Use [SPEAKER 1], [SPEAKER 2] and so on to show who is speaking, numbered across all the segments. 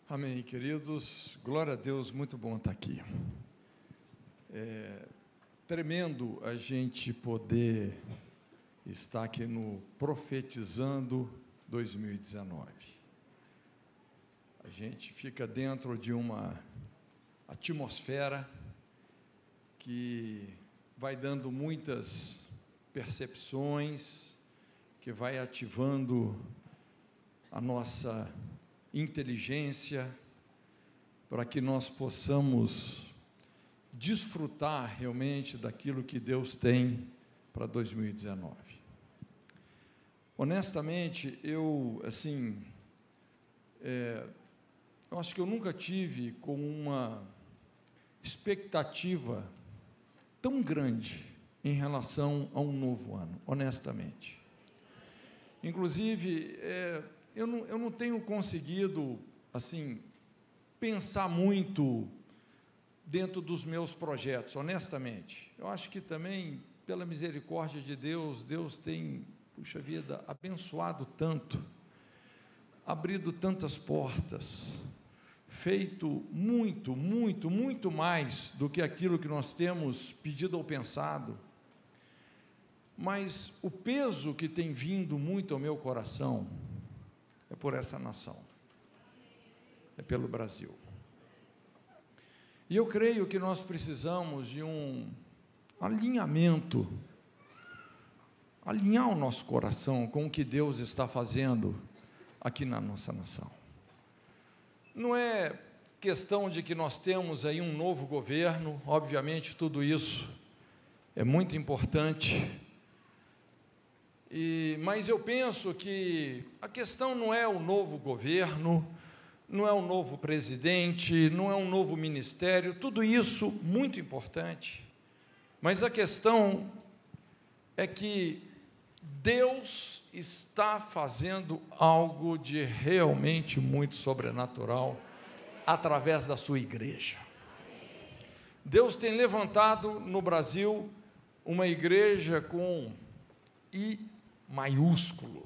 [SPEAKER 1] Amém, queridos. Glória a Deus, muito bom estar aqui. Tremendo a gente poder estar aqui no Profetizando 2019. A gente fica dentro de uma atmosfera que vai dando muitas percepções, que vai ativando a nossa inteligência, para que nós possamos desfrutar realmente daquilo que Deus tem para 2019. Honestamente, eu acho que eu nunca tive com uma expectativa tão grande em relação a um novo ano, honestamente. Inclusive, eu não tenho conseguido, pensar muito dentro dos meus projetos, honestamente. Eu acho que também, pela misericórdia de Deus, Deus tem, puxa vida, abençoado tanto, abrido tantas portas, feito muito, muito, muito mais do que aquilo que nós temos pedido ou pensado. Mas o peso que tem vindo muito ao meu coração é por essa nação, é pelo Brasil. E eu creio que nós precisamos de um alinhamento, alinhar o nosso coração com o que Deus está fazendo aqui na nossa nação. Não é questão de que nós temos aí um novo governo, obviamente tudo isso é muito importante, mas eu penso que a questão não é o novo governo, não é o novo presidente, não é um novo ministério, tudo isso muito importante, mas a questão é que Deus está fazendo algo de realmente muito sobrenatural através da sua igreja. Deus tem levantado no Brasil uma igreja com I maiúsculo,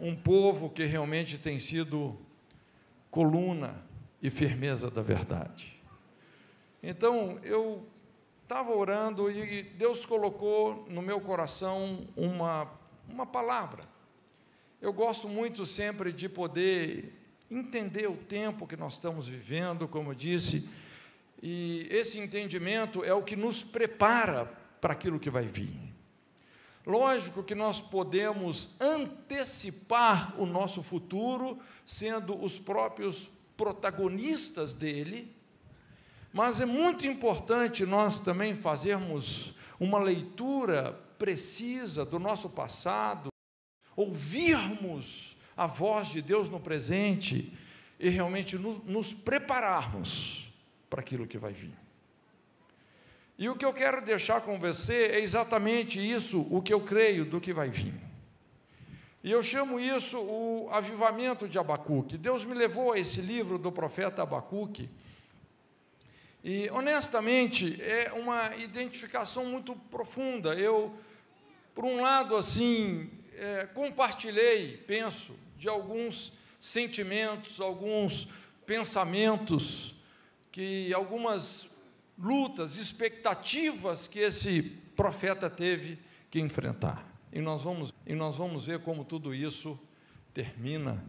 [SPEAKER 1] um povo que realmente tem sido coluna e firmeza da verdade. Então, eu estava orando e Deus colocou no meu coração uma palavra. Eu gosto muito sempre de poder entender o tempo que nós estamos vivendo, como eu disse, e esse entendimento é o que nos prepara para aquilo que vai vir. Lógico que nós podemos antecipar o nosso futuro, sendo os próprios protagonistas dele, mas é muito importante nós também fazermos uma leitura precisa do nosso passado, ouvirmos a voz de Deus no presente e realmente nos prepararmos para aquilo que vai vir. E o que eu quero deixar com você é exatamente isso, o que eu creio do que vai vir. E eu chamo isso o avivamento de Abacuque. Deus me levou a esse livro do profeta Abacuque, e honestamente é uma identificação muito profunda. Eu, por um lado, compartilhei, penso, de alguns sentimentos, alguns pensamentos, algumas lutas, expectativas que esse profeta teve que enfrentar. E nós vamos ver como tudo isso termina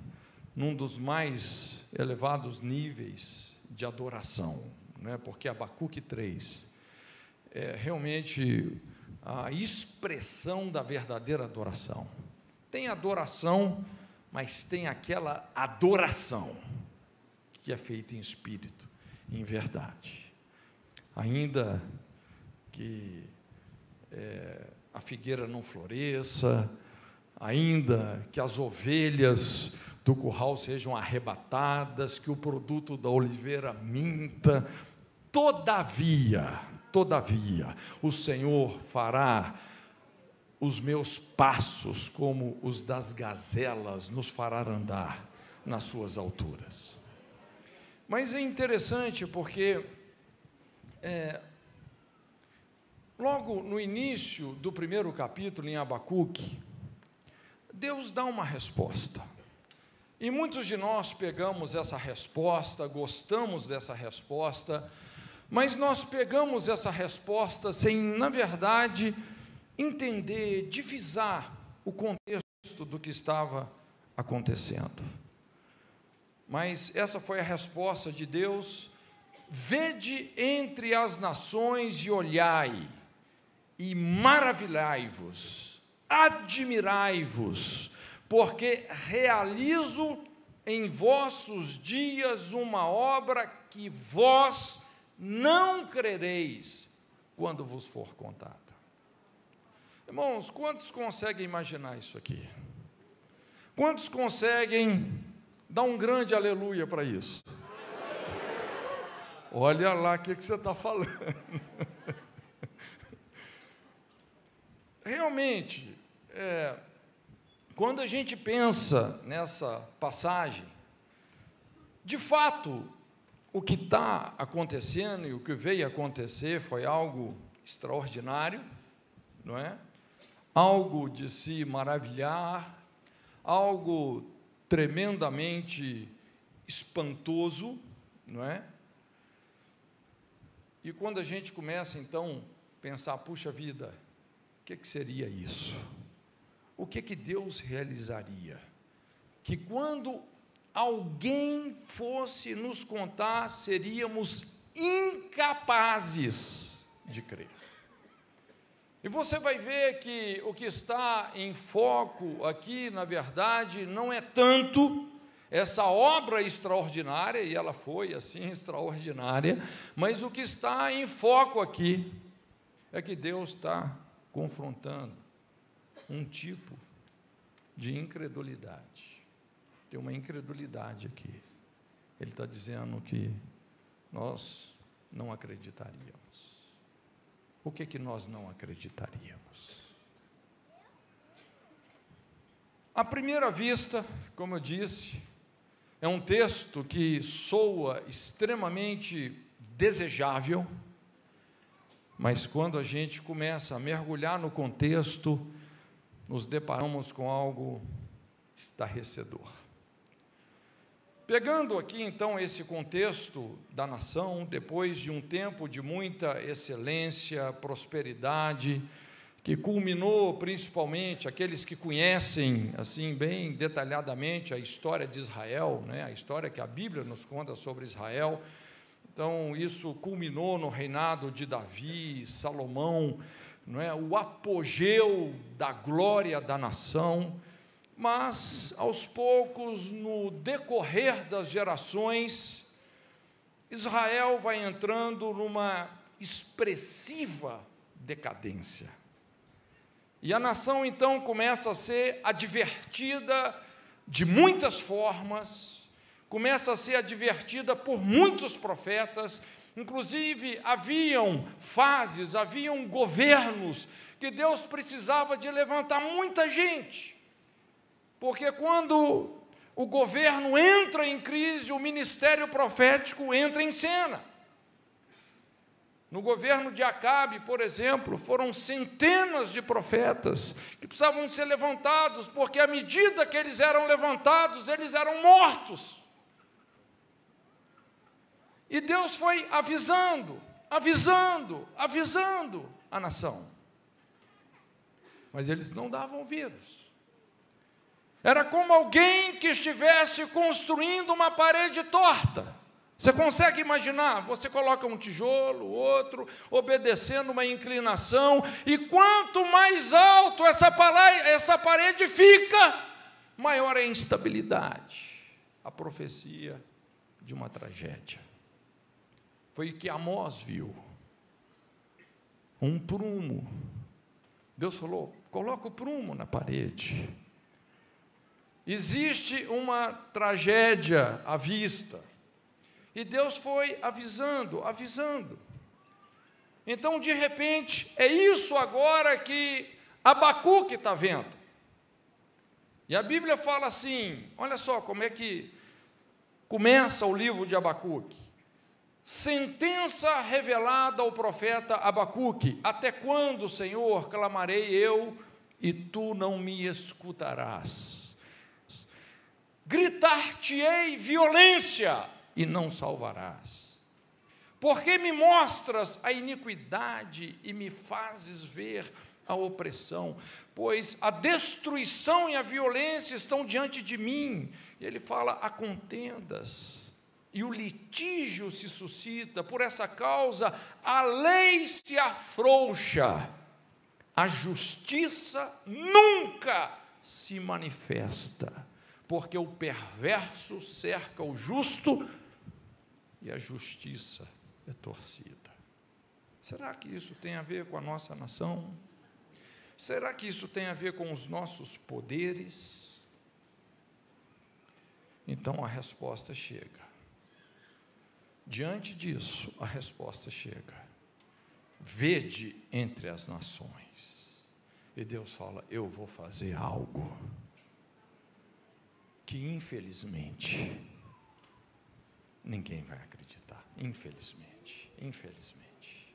[SPEAKER 1] num dos mais elevados níveis de adoração, né? Porque Abacuque 3 é realmente a expressão da verdadeira adoração. Tem adoração, mas tem aquela adoração que é feita em espírito, em verdade. Ainda que a figueira não floresça, ainda que as ovelhas do curral sejam arrebatadas, que o produto da oliveira minta, todavia, o Senhor fará os meus passos como os das gazelas, nos fará andar nas suas alturas. Mas é interessante porque logo no início do primeiro capítulo, em Abacuque, Deus dá uma resposta. E muitos de nós pegamos essa resposta, gostamos dessa resposta, mas nós pegamos essa resposta sem, na verdade, entender, divisar o contexto do que estava acontecendo. Mas essa foi a resposta de Deus: vede entre as nações e olhai, e maravilhai-vos, admirai-vos, porque realizo em vossos dias uma obra que vós não crereis quando vos for contada. Irmãos, quantos conseguem imaginar isso aqui? Quantos conseguem dar um grande aleluia para isso? Olha lá o que você está falando. Realmente, quando a gente pensa nessa passagem, de fato, o que está acontecendo e o que veio acontecer foi algo extraordinário, não é? Algo de se maravilhar, algo tremendamente espantoso, não é? E quando a gente começa, então, a pensar, puxa vida, o que seria isso? O que Deus realizaria? Que quando alguém fosse nos contar, seríamos incapazes de crer. E você vai ver que o que está em foco aqui, na verdade, não é tanto essa obra extraordinária, e ela foi assim extraordinária, mas o que está em foco aqui é que Deus está confrontando um tipo de incredulidade. Tem uma incredulidade aqui. Ele está dizendo que nós não acreditaríamos. O que nós não acreditaríamos? À primeira vista, como eu disse, é um texto que soa extremamente desejável, mas quando a gente começa a mergulhar no contexto, nos deparamos com algo estarrecedor. Pegando aqui, então, esse contexto da nação, depois de um tempo de muita excelência, prosperidade, que culminou principalmente, aqueles que conhecem, assim, bem detalhadamente a história de Israel, né, a história que a Bíblia nos conta sobre Israel. Então, isso culminou no reinado de Davi, Salomão, não é, o apogeu da glória da nação. Mas, aos poucos, no decorrer das gerações, Israel vai entrando numa expressiva decadência. E a nação, então, começa a ser advertida de muitas formas, começa a ser advertida por muitos profetas. Inclusive, haviam fases, haviam governos que Deus precisava de levantar muita gente. Porque quando o governo entra em crise, o ministério profético entra em cena. No governo de Acabe, por exemplo, foram centenas de profetas que precisavam ser levantados, porque à medida que eles eram levantados, eles eram mortos. E Deus foi avisando a nação. Mas eles não davam ouvidos. Era como alguém que estivesse construindo uma parede torta. Você consegue imaginar? Você coloca um tijolo, outro, obedecendo uma inclinação, e quanto mais alto essa parede fica, maior é a instabilidade. A profecia de uma tragédia. Foi o que Amós viu. Um prumo. Deus falou, coloca o prumo na parede. Existe uma tragédia à vista. E Deus foi avisando. Então, de repente, é isso agora que Abacuque está vendo. E a Bíblia fala assim, olha só como é que começa o livro de Abacuque. Sentença revelada ao profeta Abacuque: até quando, Senhor, clamarei eu, e tu não me escutarás? gritar-te-ei violência e não salvarás. Porque me mostras a iniquidade e me fazes ver a opressão, pois a destruição e a violência estão diante de mim. E ele fala, há contendas, e o litígio se suscita, por essa causa a lei se afrouxa, a justiça nunca se manifesta, porque o perverso cerca o justo e a justiça é torcida. Será que isso tem a ver com a nossa nação? Será que isso tem a ver com os nossos poderes? Então a resposta chega. Diante disso, a resposta chega. Vede entre as nações. E Deus fala, eu vou fazer algo que, infelizmente, ninguém vai acreditar. Infelizmente,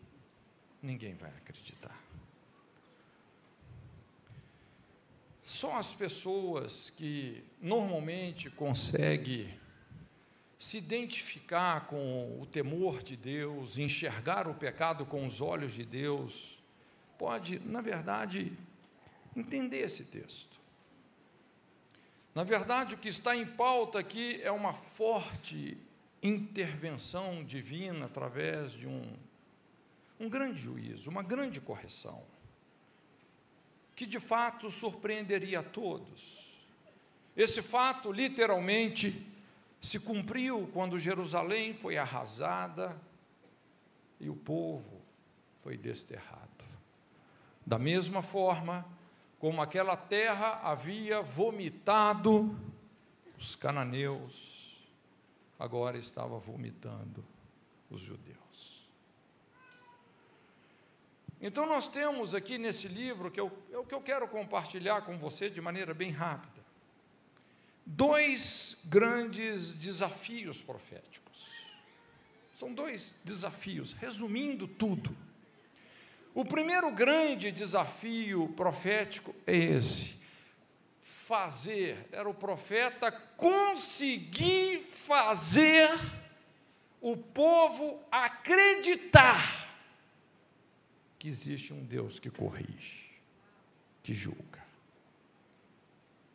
[SPEAKER 1] ninguém vai acreditar. Só as pessoas que normalmente conseguem se identificar com o temor de Deus, enxergar o pecado com os olhos de Deus, pode, na verdade, entender esse texto. Na verdade, o que está em pauta aqui é uma forte intervenção divina através de um grande juízo, uma grande correção, que de fato surpreenderia a todos. Esse fato, literalmente, se cumpriu quando Jerusalém foi arrasada e o povo foi desterrado. Da mesma forma como aquela terra havia vomitado os cananeus, agora estava vomitando os judeus. Então nós temos aqui nesse livro, que é o que eu quero compartilhar com você de maneira bem rápida, dois grandes desafios proféticos. São dois desafios, resumindo tudo. O primeiro grande desafio profético é esse: era o profeta conseguir fazer o povo acreditar que existe um Deus que corrige, que julga.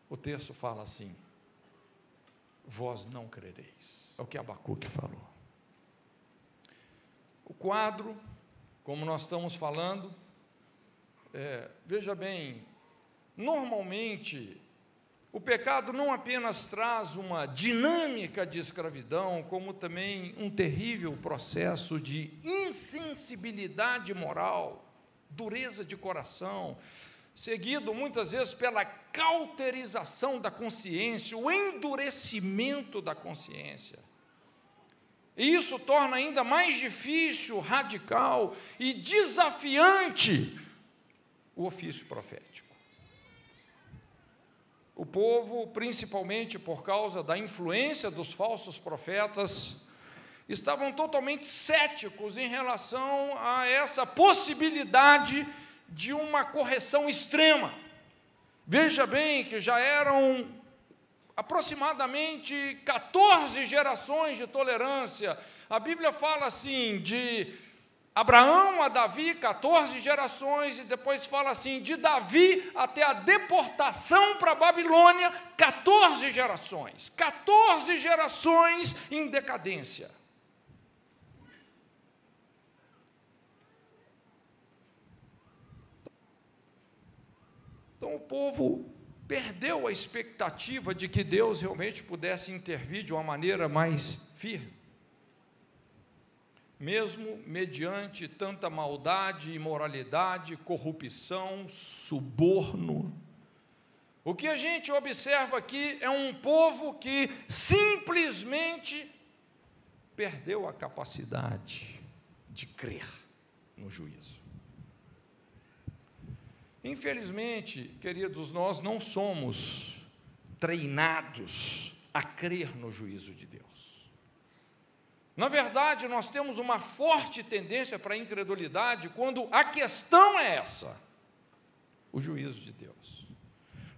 [SPEAKER 1] O texto fala assim, vós não crereis. É o que Abacuque falou. O quadro, como nós estamos falando, veja bem, normalmente, o pecado não apenas traz uma dinâmica de escravidão, como também um terrível processo de insensibilidade moral, dureza de coração, seguido muitas vezes pela cauterização da consciência, o endurecimento da consciência. E isso torna ainda mais difícil, radical e desafiante o ofício profético. O povo, principalmente por causa da influência dos falsos profetas, estavam totalmente céticos em relação a essa possibilidade de uma correção extrema. Veja bem que já eram aproximadamente 14 gerações de tolerância. A Bíblia fala assim, de Abraão a Davi, 14 gerações, e depois fala assim, de Davi até a deportação para a Babilônia, 14 gerações. 14 gerações em decadência. Então o povo perdeu a expectativa de que Deus realmente pudesse intervir de uma maneira mais firme. Mesmo mediante tanta maldade, imoralidade, corrupção, suborno. O que a gente observa aqui é um povo que simplesmente perdeu a capacidade de crer no juízo. Infelizmente, queridos, nós não somos treinados a crer no juízo de Deus. Na verdade, nós temos uma forte tendência para a incredulidade quando a questão é essa, o juízo de Deus.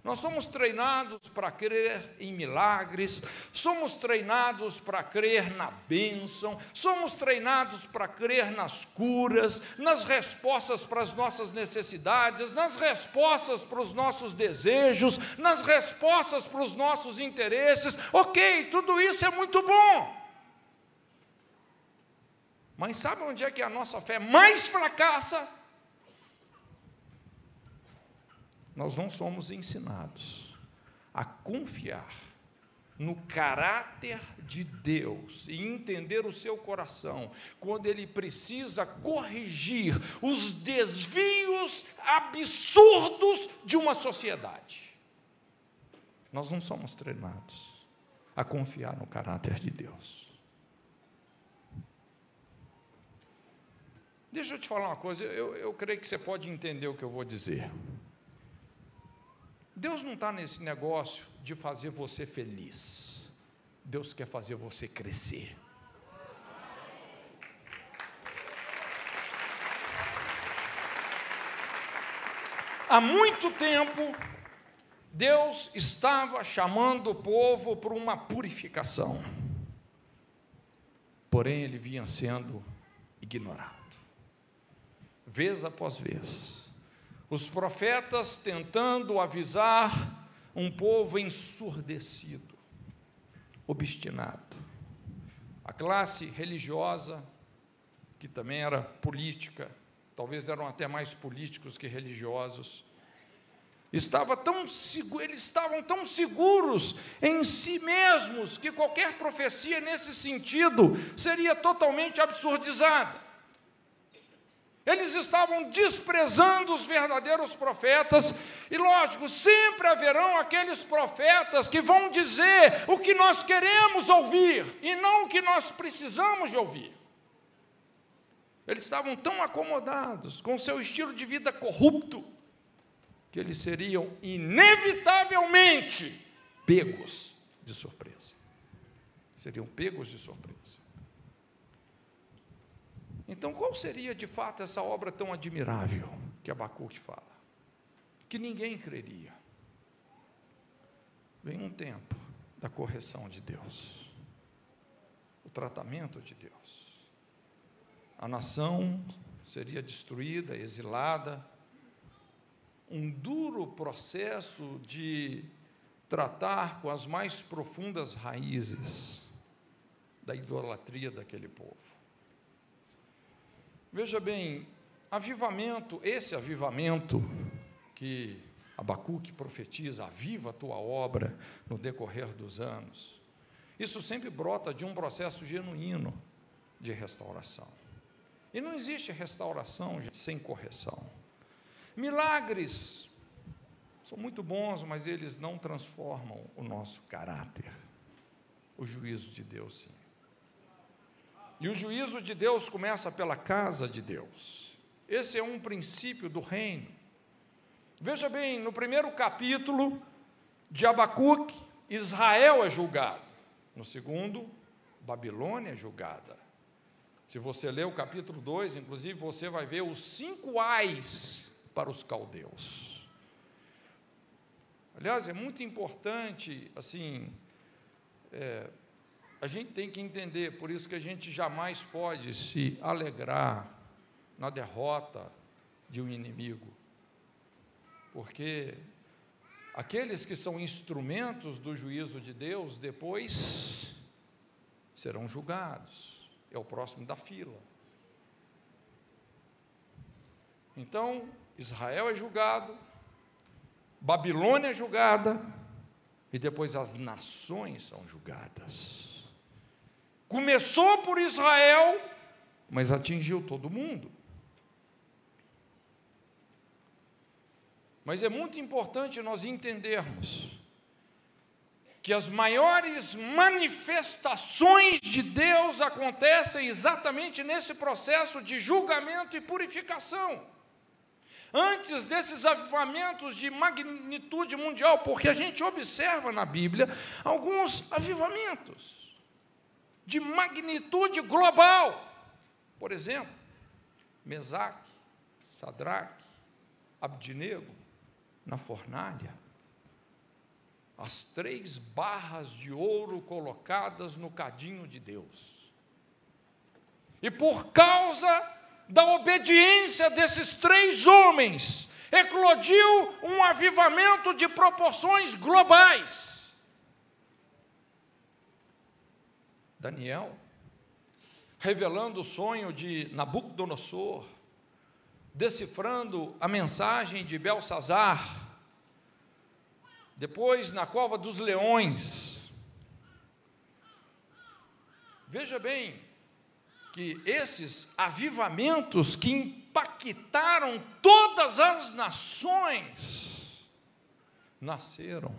[SPEAKER 1] Nós somos treinados para crer em milagres, somos treinados para crer na bênção, somos treinados para crer nas curas, nas respostas para as nossas necessidades, nas respostas para os nossos desejos, nas respostas para os nossos interesses. Ok, tudo isso é muito bom. Mas sabe onde é que a nossa fé mais fracassa? Nós não somos ensinados a confiar no caráter de Deus e entender o seu coração, quando Ele precisa corrigir os desvios absurdos de uma sociedade. Nós não somos treinados a confiar no caráter de Deus. Deixa eu te falar uma coisa, eu creio que você pode entender o que eu vou dizer. Deus não está nesse negócio de fazer você feliz. Deus quer fazer você crescer. Há muito tempo, Deus estava chamando o povo para uma purificação. Porém, ele vinha sendo ignorado, vez após vez. Os profetas tentando avisar um povo ensurdecido, obstinado. A classe religiosa, que também era política, talvez eram até mais políticos que religiosos, eles estavam tão seguros em si mesmos que qualquer profecia nesse sentido seria totalmente absurdizada. Eles estavam desprezando os verdadeiros profetas, e lógico, sempre haverão aqueles profetas que vão dizer o que nós queremos ouvir, e não o que nós precisamos de ouvir. Eles estavam tão acomodados com seu estilo de vida corrupto, que eles seriam inevitavelmente pegos de surpresa. Seriam pegos de surpresa. Então, qual seria, de fato, essa obra tão admirável que Abacuque fala? Que ninguém creria. Vem um tempo da correção de Deus, o tratamento de Deus. A nação seria destruída, exilada, um duro processo de tratar com as mais profundas raízes da idolatria daquele povo. Veja bem, avivamento, esse avivamento que Abacuque profetiza, aviva a tua obra no decorrer dos anos, isso sempre brota de um processo genuíno de restauração. E não existe restauração sem correção. Milagres são muito bons, mas eles não transformam o nosso caráter. O juízo de Deus, sim. E o juízo de Deus começa pela casa de Deus. Esse é um princípio do reino. Veja bem, no primeiro capítulo de Abacuque, Israel é julgado. No segundo, Babilônia é julgada. Se você ler o capítulo 2, inclusive, você vai ver os 5 ais para os caldeus. Aliás, é muito importante, assim, a gente tem que entender, por isso que a gente jamais pode se alegrar na derrota de um inimigo, porque aqueles que são instrumentos do juízo de Deus, depois serão julgados, é o próximo da fila. Então, Israel é julgado, Babilônia é julgada, e depois as nações são julgadas. Começou por Israel, mas atingiu todo mundo. Mas é muito importante nós entendermos que as maiores manifestações de Deus acontecem exatamente nesse processo de julgamento e purificação. Antes desses avivamentos de magnitude mundial, porque a gente observa na Bíblia alguns avivamentos de magnitude global. Por exemplo, Mesaque, Sadraque, Abdinego, na fornalha. as 3 barras de ouro colocadas no cadinho de Deus. E por causa da obediência desses 3 homens, eclodiu um avivamento de proporções globais. Daniel, revelando o sonho de Nabucodonosor, decifrando a mensagem de Belsazar, depois na cova dos leões. Veja bem que esses avivamentos que impactaram todas as nações nasceram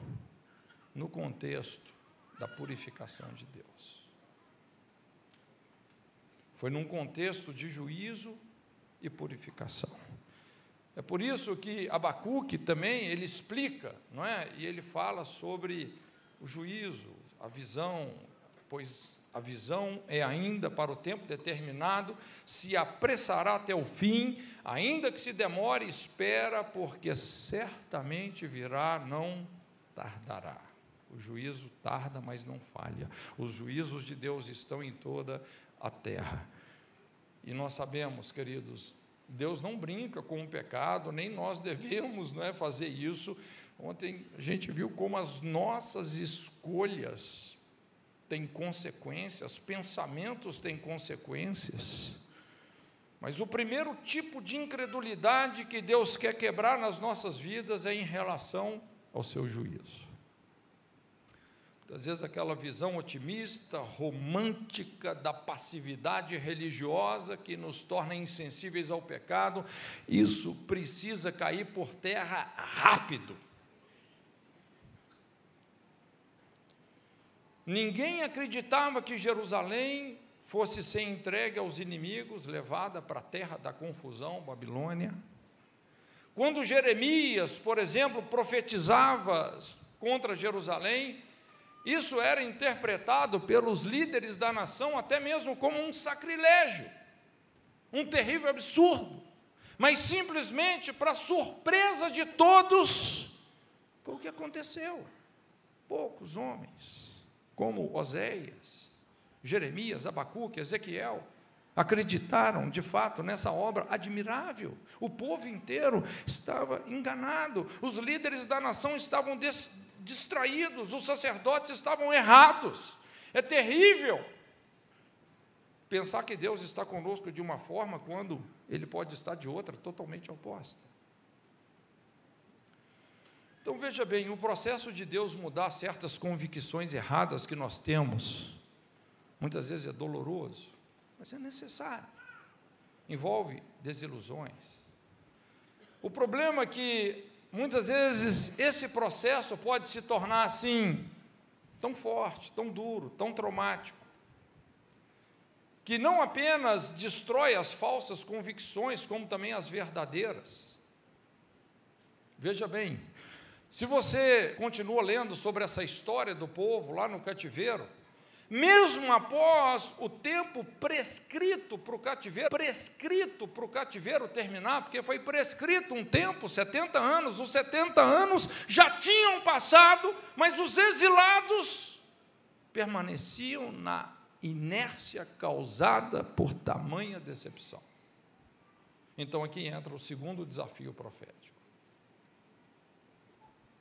[SPEAKER 1] no contexto da purificação de Deus. Foi num contexto de juízo e purificação. É por isso que Abacuque também, ele explica, não é? E ele fala sobre o juízo, a visão, pois a visão é ainda para o tempo determinado, se apressará até o fim, ainda que se demore, espera, porque certamente virá, não tardará. O juízo tarda, mas não falha. Os juízos de Deus estão em toda a terra. E nós sabemos, queridos, Deus não brinca com o pecado, nem nós devemos, não é, fazer isso. Ontem a gente viu como as nossas escolhas têm consequências, pensamentos têm consequências. Mas o primeiro tipo de incredulidade que Deus quer quebrar nas nossas vidas é em relação ao seu juízo. Às vezes aquela visão otimista, romântica da passividade religiosa que nos torna insensíveis ao pecado, isso precisa cair por terra rápido. Ninguém acreditava que Jerusalém fosse ser entregue aos inimigos, levada para a terra da confusão, Babilônia. Quando Jeremias, por exemplo, profetizava contra Jerusalém, isso era interpretado pelos líderes da nação até mesmo como um sacrilégio, um terrível absurdo, mas simplesmente, para surpresa de todos, foi o que aconteceu. Poucos homens, como Oséias, Jeremias, Abacuque, Ezequiel, acreditaram de fato nessa obra admirável. O povo inteiro estava enganado, os líderes da nação estavam distraídos, os sacerdotes estavam errados. É terrível pensar que Deus está conosco de uma forma quando Ele pode estar de outra, totalmente oposta. Então veja bem, o processo de Deus mudar certas convicções erradas que nós temos, muitas vezes é doloroso, mas é necessário. Envolve desilusões. O problema é que muitas vezes esse processo pode se tornar assim, tão forte, tão duro, tão traumático, que não apenas destrói as falsas convicções, como também as verdadeiras. Veja bem, se você continua lendo sobre essa história do povo lá no cativeiro, mesmo após o tempo prescrito para o cativeiro terminar, porque foi prescrito um tempo, 70 anos, os 70 anos já tinham passado, mas os exilados permaneciam na inércia causada por tamanha decepção. Então aqui entra o segundo desafio profético.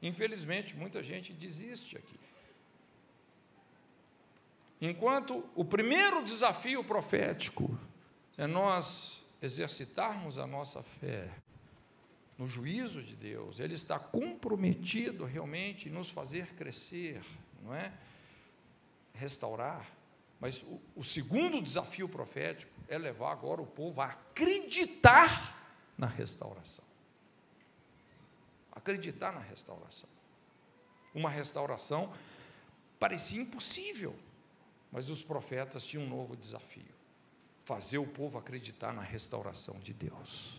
[SPEAKER 1] Infelizmente, muita gente desiste aqui. Enquanto o primeiro desafio profético é nós exercitarmos a nossa fé no juízo de Deus, Ele está comprometido realmente em nos fazer crescer, não é? Restaurar. Mas o segundo desafio profético é levar agora o povo a acreditar na restauração. Acreditar na restauração. Uma restauração parecia impossível, mas os profetas tinham um novo desafio: fazer o povo acreditar na restauração de Deus.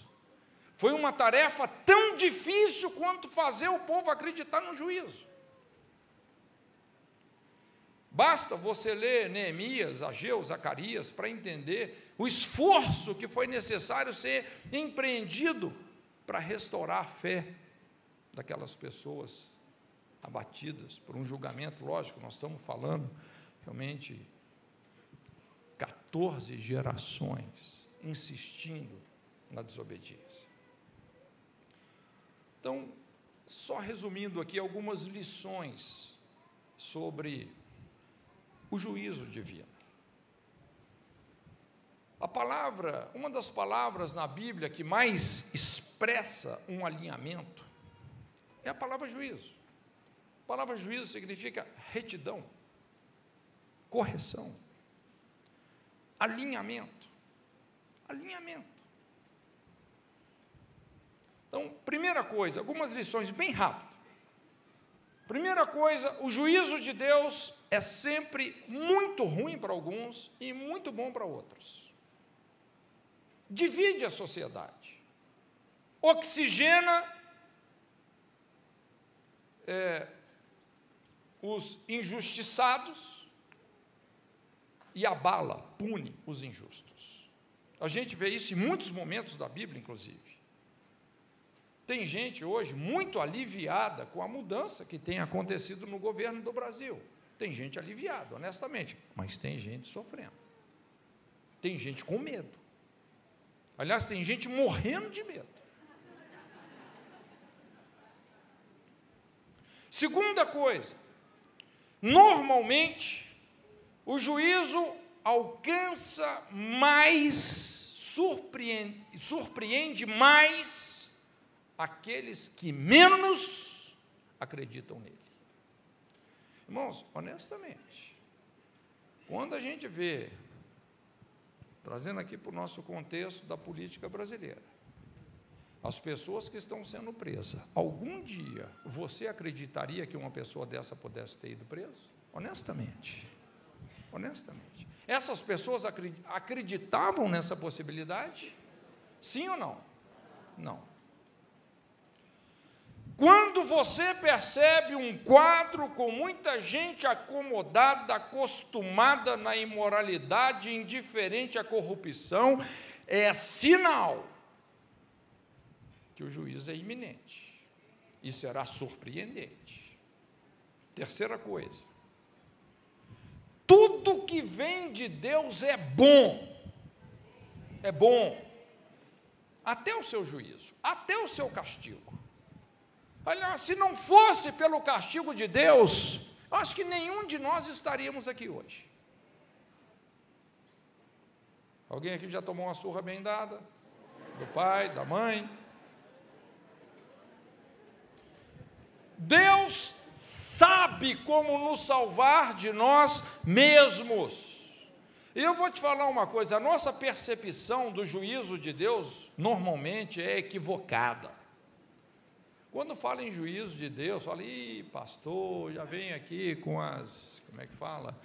[SPEAKER 1] Foi uma tarefa tão difícil quanto fazer o povo acreditar no juízo. Basta você ler Neemias, Ageu, Zacarias, para entender o esforço que foi necessário ser empreendido para restaurar a fé daquelas pessoas abatidas por um julgamento, lógico, nós estamos falando realmente 14 gerações insistindo na desobediência. Então, só resumindo aqui algumas lições sobre o juízo divino. A palavra, uma das palavras na Bíblia que mais expressa um alinhamento é a palavra juízo. A palavra juízo significa retidão, correção, alinhamento. Alinhamento. Então, primeira coisa, algumas lições bem rápido. Primeira coisa, o juízo de Deus é sempre muito ruim para alguns e muito bom para outros. Divide a sociedade, oxigena os injustiçados e abala, pune os injustos. A gente vê isso em muitos momentos da Bíblia, inclusive. Tem gente hoje muito aliviada com a mudança que tem acontecido no governo do Brasil. Tem gente aliviada, honestamente, mas tem gente sofrendo. Tem gente com medo. Aliás, tem gente morrendo de medo. Segunda coisa, normalmente, o juízo alcança mais, surpreende mais aqueles que menos acreditam nele. Irmãos, honestamente, quando a gente vê, trazendo aqui para o nosso contexto da política brasileira, as pessoas que estão sendo presas, algum dia você acreditaria que uma pessoa dessa pudesse ter ido preso? Honestamente. Honestamente. Essas pessoas acreditavam nessa possibilidade? Sim ou não? Não. Quando você percebe um quadro com muita gente acomodada, acostumada na imoralidade, indiferente à corrupção, é sinal que o juízo é iminente e será surpreendente. Terceira coisa, tudo que vem de Deus é bom, até o seu juízo, até o seu castigo. Aliás, se não fosse pelo castigo de Deus, eu acho que nenhum de nós estaríamos aqui hoje. Alguém aqui já tomou uma surra bem dada? Do pai, da mãe? Deus sabe como nos salvar de nós mesmos. E eu vou te falar uma coisa, a nossa percepção do juízo de Deus, normalmente, é equivocada. Quando fala em juízo de Deus, fala, ih, pastor, já vem aqui com as, como é que fala,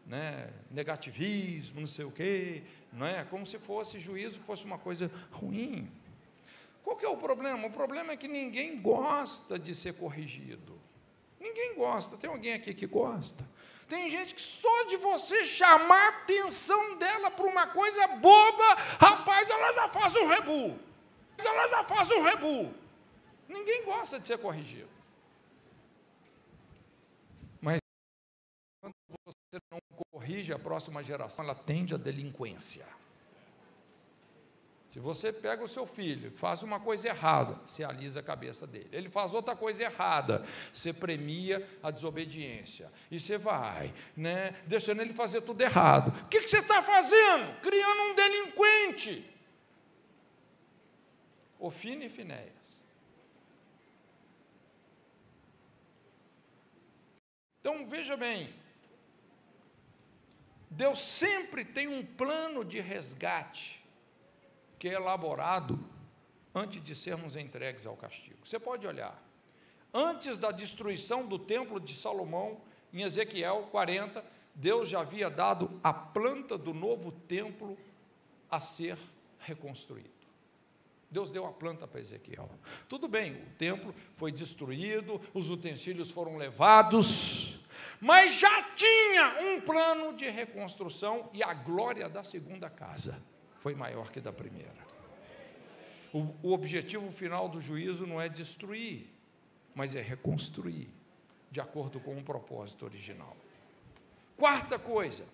[SPEAKER 1] né, negativismo, não sei o quê, não é? Como se fosse juízo, fosse uma coisa ruim. Qual que é o problema? O problema é que ninguém gosta de ser corrigido. Ninguém gosta. Tem alguém aqui que gosta? Tem gente que só de você chamar a atenção dela para uma coisa boba, rapaz, ela já faz um rebu. Ninguém gosta de ser corrigido. Mas quando você não corrige a próxima geração, ela tende à delinquência. Se você pega o seu filho, faz uma coisa errada, você alisa a cabeça dele. Ele faz outra coisa errada, você premia a desobediência. E você vai, né, deixando ele fazer tudo errado. O que você está fazendo? Criando um delinquente. Ofine e Finéias. Então, veja bem, Deus sempre tem um plano de resgate que é elaborado antes de sermos entregues ao castigo. Você pode olhar, antes da destruição do templo de Salomão, em Ezequiel 40, Deus já havia dado a planta do novo templo a ser reconstruído. Deus deu a planta para Ezequiel. Tudo bem, o templo foi destruído, os utensílios foram levados, mas já tinha um plano de reconstrução e a glória da segunda casa foi maior que da primeira. O objetivo final do juízo não é destruir, mas é reconstruir. de acordo com o propósito original. Quarta coisa,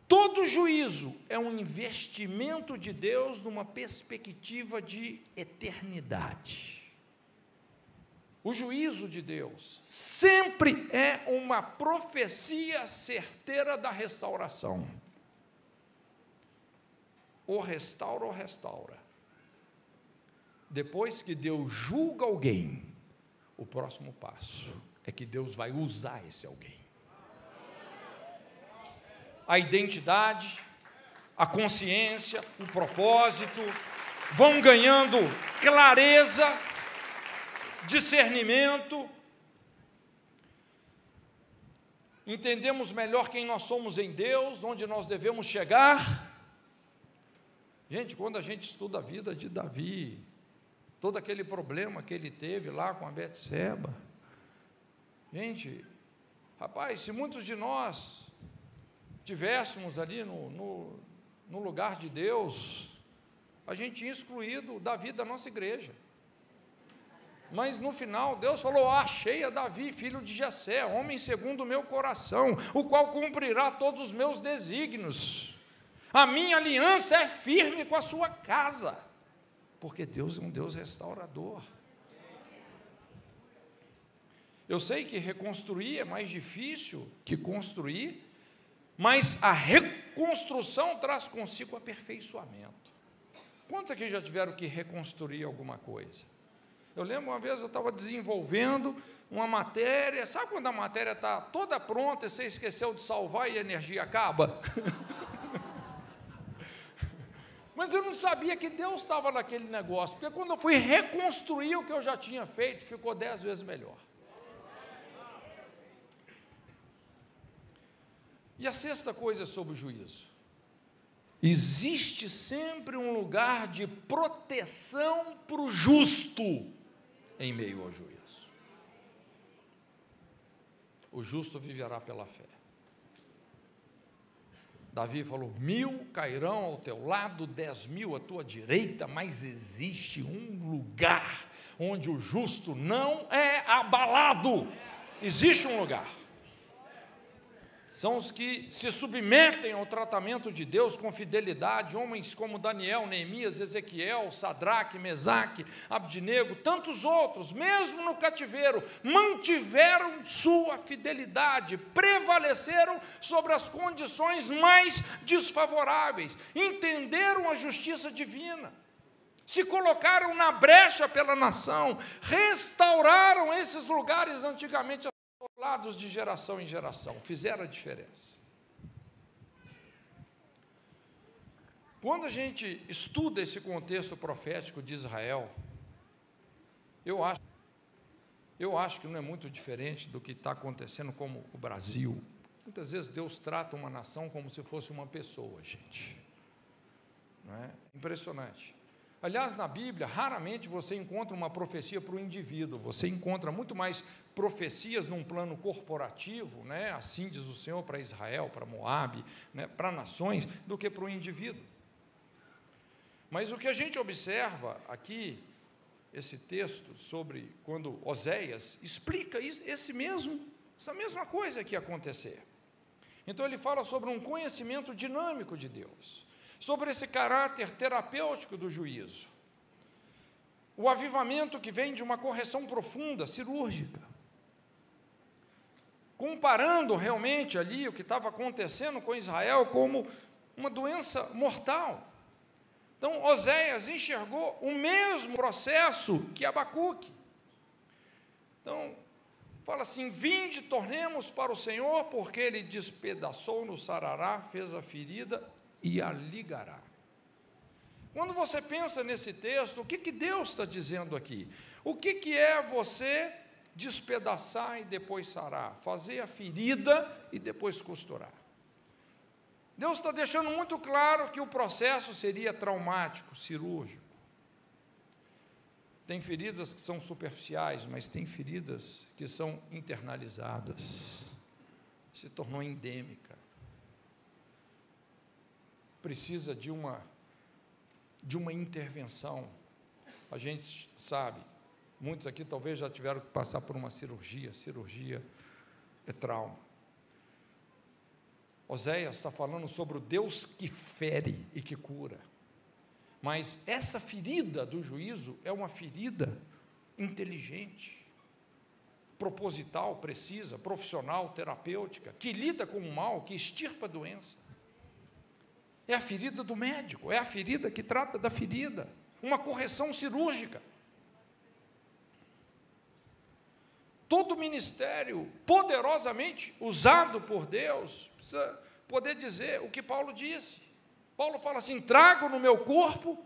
[SPEAKER 1] todo juízo é um investimento de Deus numa perspectiva de eternidade. O juízo de Deus sempre é uma profecia certeira da restauração. Ou restaura ou restaura. Depois que Deus julga alguém, o próximo passo é que Deus vai usar esse alguém. A identidade, a consciência, o propósito vão ganhando clareza, discernimento, entendemos melhor quem nós somos em Deus, onde nós devemos chegar. Gente, quando a gente estuda a vida de Davi, todo aquele problema que ele teve lá com a Betseba, gente, rapaz, se muitos de nós tivéssemos ali no lugar de Deus, a gente tinha excluído Davi da nossa igreja. Mas no final, Deus falou: achei a Davi, filho de Jessé, homem segundo o meu coração, o qual cumprirá todos os meus desígnios. A minha aliança é firme com a sua casa, porque Deus é um Deus restaurador. Eu sei que reconstruir é mais difícil que construir, mas a reconstrução traz consigo aperfeiçoamento. Quantos aqui já tiveram que reconstruir alguma coisa? Eu lembro uma vez eu estava desenvolvendo uma matéria, sabe quando a matéria está toda pronta e você esqueceu de salvar e a energia acaba? Mas eu não sabia que Deus estava naquele negócio, porque quando eu fui reconstruir o que eu já tinha feito, ficou 10 vezes melhor. E a sexta coisa sobre o juízo. Existe sempre um lugar de proteção para o justo em meio ao juízo. O justo viverá pela fé. Davi falou: 1000 cairão ao teu lado, 10.000 à tua direita, mas existe um lugar onde o justo não é abalado. Existe um lugar. São os que se submetem ao tratamento de Deus com fidelidade, homens como Daniel, Neemias, Ezequiel, Sadraque, Mesaque, Abdinego, tantos outros, mesmo no cativeiro, mantiveram sua fidelidade, prevaleceram sobre as condições mais desfavoráveis, entenderam a justiça divina, se colocaram na brecha pela nação, restauraram esses lugares antigamente assolados de geração em geração, fizeram a diferença. Quando a gente estuda esse contexto profético de Israel, eu acho que não é muito diferente do que está acontecendo como o Brasil. Muitas vezes Deus trata uma nação como se fosse uma pessoa, gente. Não é? Impressionante. Aliás, na Bíblia, raramente você encontra uma profecia para o indivíduo, você encontra muito mais profecias num plano corporativo, né? Assim diz o Senhor para Israel, para Moabe, né? Para nações, do que para o indivíduo. Mas o que a gente observa aqui, esse texto sobre quando Oséias explica essa mesma coisa que ia acontecer. Então ele fala sobre um conhecimento dinâmico de Deus, sobre esse caráter terapêutico do juízo, o avivamento que vem de uma correção profunda, cirúrgica, comparando realmente ali o que estava acontecendo com Israel como uma doença mortal. Então, Oséias enxergou o mesmo processo que Abacuque. Então, fala assim: vinde, tornemos para o Senhor, porque Ele despedaçou no sarará, fez a ferida e a ligará. Quando você pensa nesse texto, o que Deus está dizendo aqui? O que é você despedaçar e depois sarar? Fazer a ferida e depois costurar. Deus está deixando muito claro que o processo seria traumático, cirúrgico. Tem feridas que são superficiais, mas tem feridas que são internalizadas. Se tornou endêmica. Precisa de uma intervenção. A gente sabe, muitos aqui talvez já tiveram que passar por uma cirurgia é trauma. Oséias está falando sobre o Deus que fere e que cura. Mas essa ferida do juízo é uma ferida inteligente, proposital, precisa, profissional, terapêutica, que lida com o mal, que extirpa a doença. É a ferida do médico, é a ferida que trata da ferida, uma correção cirúrgica. Todo ministério poderosamente usado por Deus precisa poder dizer o que Paulo disse. Paulo fala assim: trago no meu corpo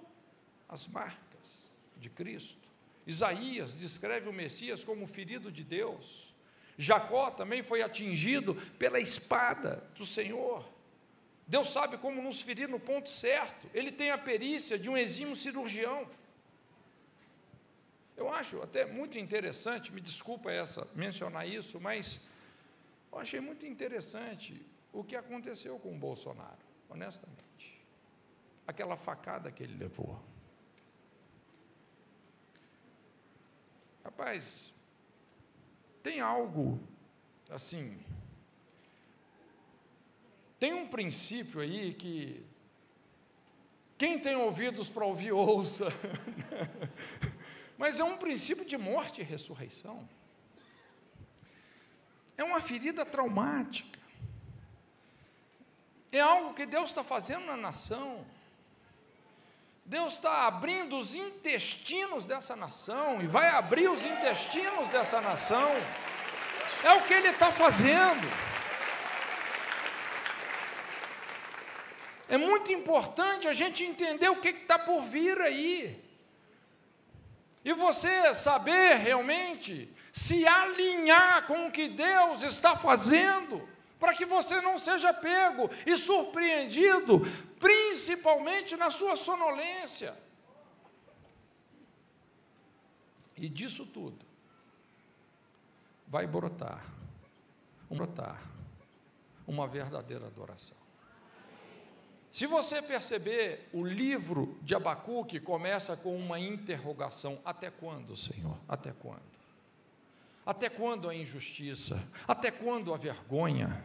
[SPEAKER 1] as marcas de Cristo. Isaías descreve o Messias como ferido de Deus. Jacó também foi atingido pela espada do Senhor. Deus sabe como nos ferir no ponto certo. Ele tem a perícia de um exímio cirurgião. Eu acho até muito interessante, me desculpa mencionar isso, mas eu achei muito interessante o que aconteceu com o Bolsonaro, honestamente. Aquela facada que ele levou. Rapaz, tem algo assim, tem um princípio aí que quem tem ouvidos para ouvir, ouça. Mas é um princípio de morte e ressurreição. É uma ferida traumática. É algo que Deus está fazendo na nação. Deus está abrindo os intestinos dessa nação, e vai abrir os intestinos dessa nação. É o que Ele está fazendo. É muito importante a gente entender o que está por vir aí. E você saber realmente se alinhar com o que Deus está fazendo, para que você não seja pego e surpreendido, principalmente na sua sonolência. E disso tudo vai brotar uma verdadeira adoração. Se você perceber, o livro de Abacuque começa com uma interrogação: até quando, Senhor? Até quando? Até quando a injustiça? Até quando a vergonha?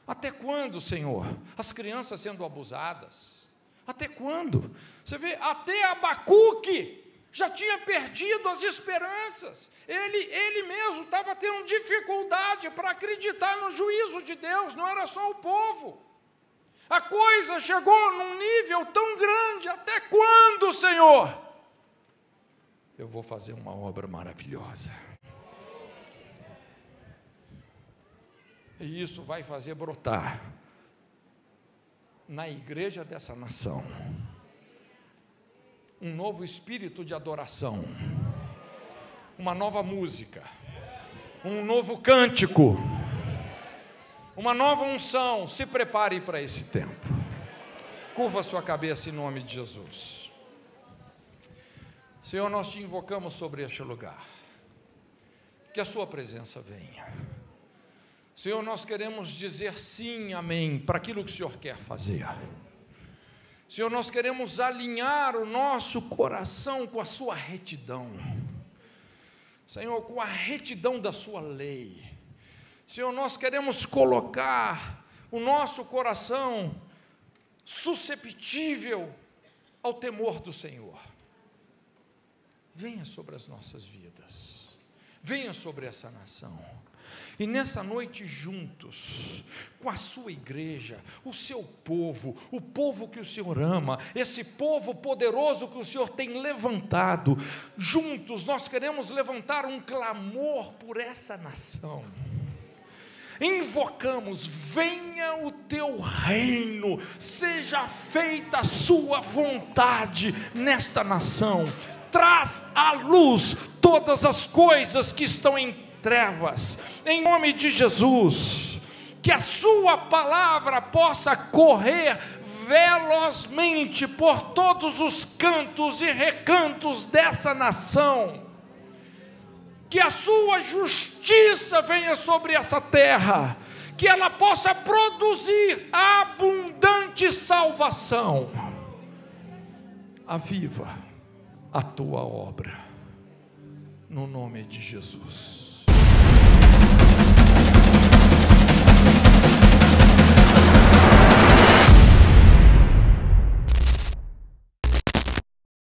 [SPEAKER 1] Até quando, Senhor? As crianças sendo abusadas? Até quando? Você vê, até Abacuque já tinha perdido as esperanças. Ele mesmo estava tendo dificuldade para acreditar no juízo de Deus, não era só o povo. A coisa chegou num nível tão grande: até quando, Senhor? Eu vou fazer uma obra maravilhosa. E isso vai fazer brotar na igreja dessa nação um novo espírito de adoração, uma nova música, um novo cântico, uma nova unção. Se prepare para esse tempo. Curva sua cabeça em nome de Jesus. Senhor, nós te invocamos sobre este lugar. Que a sua presença venha. Senhor, nós queremos dizer sim, amém, para aquilo que o Senhor quer fazer. Senhor, nós queremos alinhar o nosso coração com a sua retidão. Senhor, com a retidão da sua lei. Senhor, nós queremos colocar o nosso coração susceptível ao temor do Senhor. Venha sobre as nossas vidas, venha sobre essa nação. E nessa noite juntos, com a sua igreja, o seu povo, o povo que o Senhor ama, esse povo poderoso que o Senhor tem levantado, juntos nós queremos levantar um clamor por essa nação. Invocamos: venha o teu reino, seja feita a sua vontade nesta nação, traz à luz todas as coisas que estão em trevas, em nome de Jesus, que a sua palavra possa correr velozmente por todos os cantos e recantos dessa nação, que a sua justiça venha sobre essa terra, que ela possa produzir abundante salvação. Aviva a tua obra, no nome de Jesus.